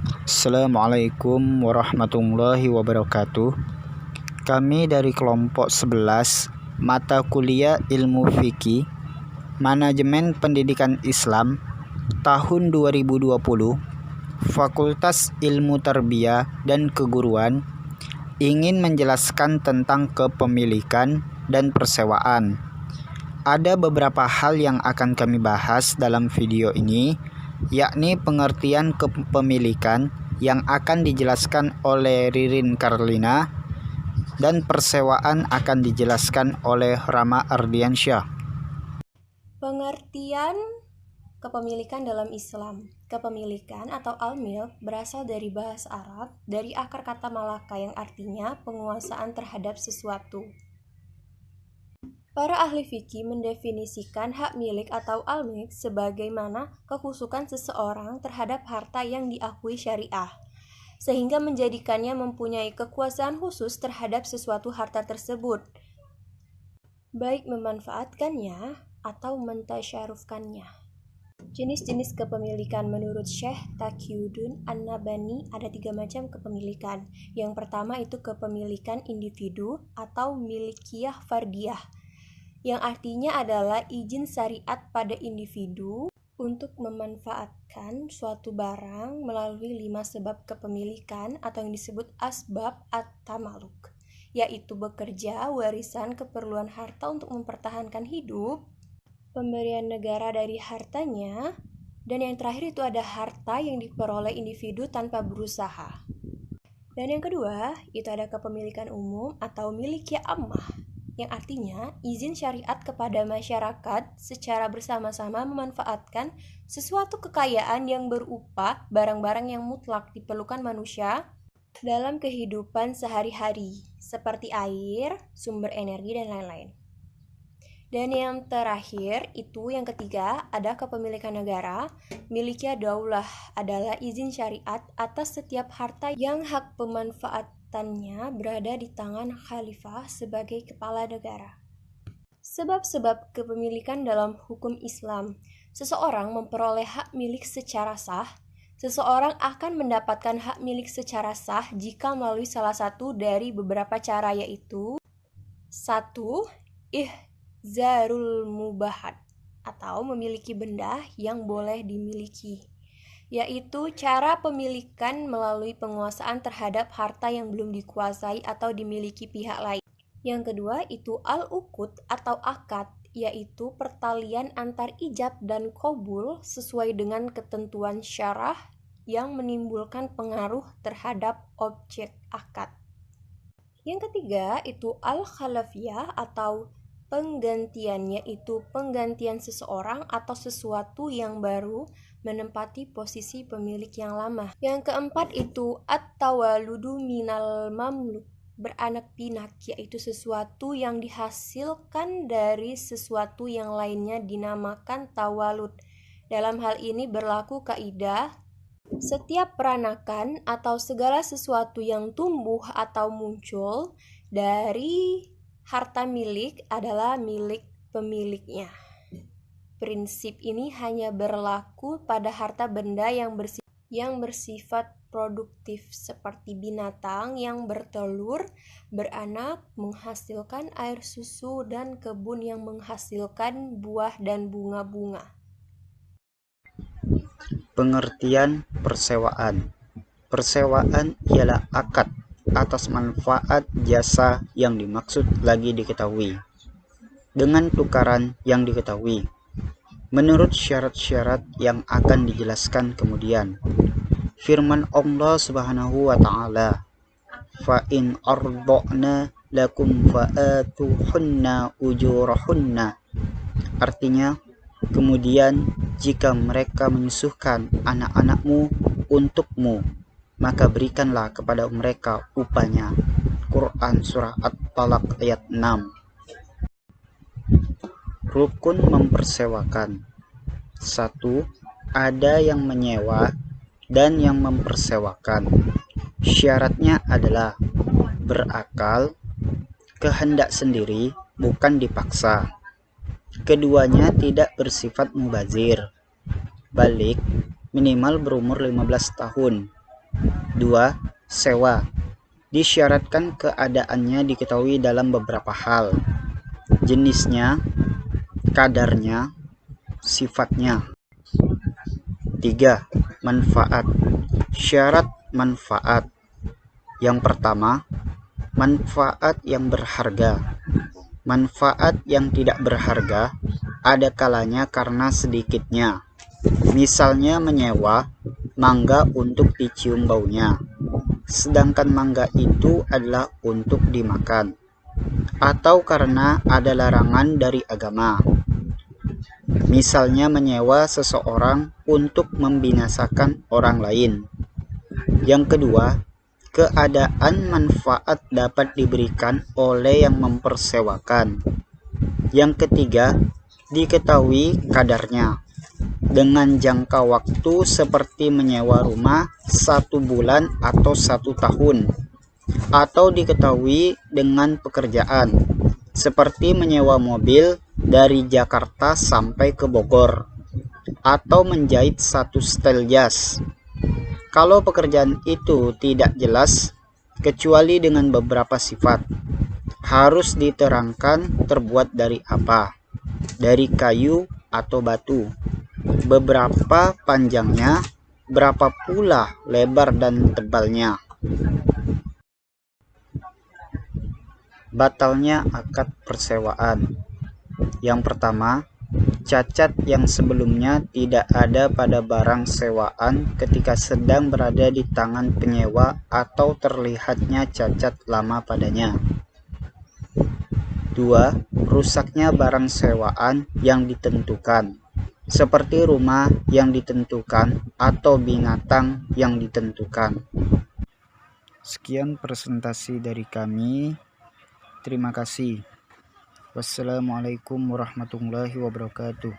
Assalamualaikum warahmatullahi wabarakatuh. Kami dari kelompok 11 mata kuliah Ilmu Fikih Manajemen Pendidikan Islam tahun 2020 Fakultas Ilmu Tarbiyah dan Keguruan ingin menjelaskan tentang kepemilikan dan persewaan. Ada beberapa hal yang akan kami bahas dalam video ini, yakni pengertian kepemilikan yang akan dijelaskan oleh Ririn Karlina dan persewaan akan dijelaskan oleh Rama Ardiansyah. Pengertian kepemilikan dalam Islam. Kepemilikan atau al-milk berasal dari bahasa Arab dari akar kata malaka yang artinya penguasaan terhadap sesuatu. Para ahli fikih mendefinisikan hak milik atau al-milk sebagaimana kekhususan seseorang terhadap harta yang diakui syariah, sehingga menjadikannya mempunyai kekuasaan khusus terhadap sesuatu harta tersebut, baik memanfaatkannya atau mentasyarufkannya. Jenis-jenis kepemilikan menurut Syekh Taqiyuddin An-Nabhani ada 3 macam kepemilikan. Yang pertama itu kepemilikan individu atau milikiyah fardiyah, yang artinya adalah izin syariat pada individu untuk memanfaatkan suatu barang melalui 5 sebab kepemilikan atau yang disebut asbab at-tamaluk, yaitu bekerja, warisan, keperluan harta untuk mempertahankan hidup, pemberian negara dari hartanya, dan yang terakhir itu ada harta yang diperoleh individu tanpa berusaha. Dan yang kedua, itu ada kepemilikan umum atau milikiyah ammah, yang artinya izin syariat kepada masyarakat secara bersama-sama memanfaatkan sesuatu kekayaan yang berupa barang-barang yang mutlak diperlukan manusia dalam kehidupan sehari-hari, seperti air, sumber energi, dan lain-lain. Dan yang terakhir itu yang ketiga ada kepemilikan negara. Miliknya daulah adalah izin syariat atas setiap harta yang hak pemanfaatannya berada di tangan khalifah sebagai kepala negara. Sebab-sebab kepemilikan dalam hukum Islam. Seseorang memperoleh hak milik secara sah. Seseorang akan mendapatkan hak milik secara sah jika melalui salah satu dari beberapa cara, yaitu 1. Zarul mubahat atau memiliki benda yang boleh dimiliki, yaitu cara pemilikan melalui penguasaan terhadap harta yang belum dikuasai atau dimiliki pihak lain. Yang kedua itu al-uqud atau akad, yaitu pertalian antar ijab dan qabul sesuai dengan ketentuan syarah yang menimbulkan pengaruh terhadap objek akad. Yang ketiga itu al-khalafiyah atau penggantiannya itu penggantian seseorang atau sesuatu yang baru menempati posisi pemilik yang lama. Yang keempat itu at-tawaludu minal mamluk, beranak pinak, yaitu sesuatu yang dihasilkan dari sesuatu yang lainnya dinamakan tawalud. Dalam hal ini berlaku kaidah setiap peranakan atau segala sesuatu yang tumbuh atau muncul dari harta milik adalah milik pemiliknya. Prinsip ini hanya berlaku pada harta benda yang bersifat produktif seperti binatang yang bertelur, beranak, menghasilkan air susu, dan kebun yang menghasilkan buah dan bunga-bunga. Pengertian persewaan. Persewaan ialah akad atas manfaat jasa yang dimaksud lagi diketahui dengan tukaran yang diketahui menurut syarat-syarat yang akan dijelaskan kemudian. Firman Allah Subhanahu wa taala, fa in arda'na lakum fa'atuhunna ujurahunna, artinya kemudian jika mereka menyusuhkan anak-anakmu untukmu, maka berikanlah kepada mereka upahnya. Quran Surah At-Talaq ayat 6. Rukun mempersewakan. 1. Ada yang menyewa dan yang mempersewakan. Syaratnya adalah berakal, kehendak sendiri, bukan dipaksa. Keduanya tidak bersifat mubazir. Balik, minimal berumur 15 tahun. 2. Sewa. Disyaratkan keadaannya diketahui dalam beberapa hal: jenisnya, kadarnya, sifatnya. 3. Manfaat. Syarat manfaat. Yang pertama, manfaat yang berharga. Manfaat yang tidak berharga ada kalanya karena sedikitnya. Misalnya menyewa mangga untuk dicium baunya, sedangkan mangga itu adalah untuk dimakan, atau karena ada larangan dari agama. Misalnya menyewa seseorang untuk membinasakan orang lain. Yang kedua, keadaan manfaat dapat diberikan oleh yang mempersewakan. Yang ketiga, diketahui kadarnya dengan jangka waktu seperti menyewa rumah 1 bulan atau 1 tahun, atau diketahui dengan pekerjaan seperti menyewa mobil dari Jakarta sampai ke Bogor, atau menjahit 1 setel jas. Kalau pekerjaan itu tidak jelas kecuali dengan beberapa sifat, harus diterangkan terbuat dari apa, dari kayu atau batu, beberapa panjangnya, berapa pula lebar dan tebalnya. Batalnya akad persewaan. Yang pertama, cacat yang sebelumnya tidak ada pada barang sewaan ketika sedang berada di tangan penyewa atau terlihatnya cacat lama padanya. 2. Rusaknya barang sewaan yang ditentukan, seperti rumah yang ditentukan atau binatang yang ditentukan. Sekian presentasi dari kami. Terima kasih. Wassalamualaikum warahmatullahi wabarakatuh.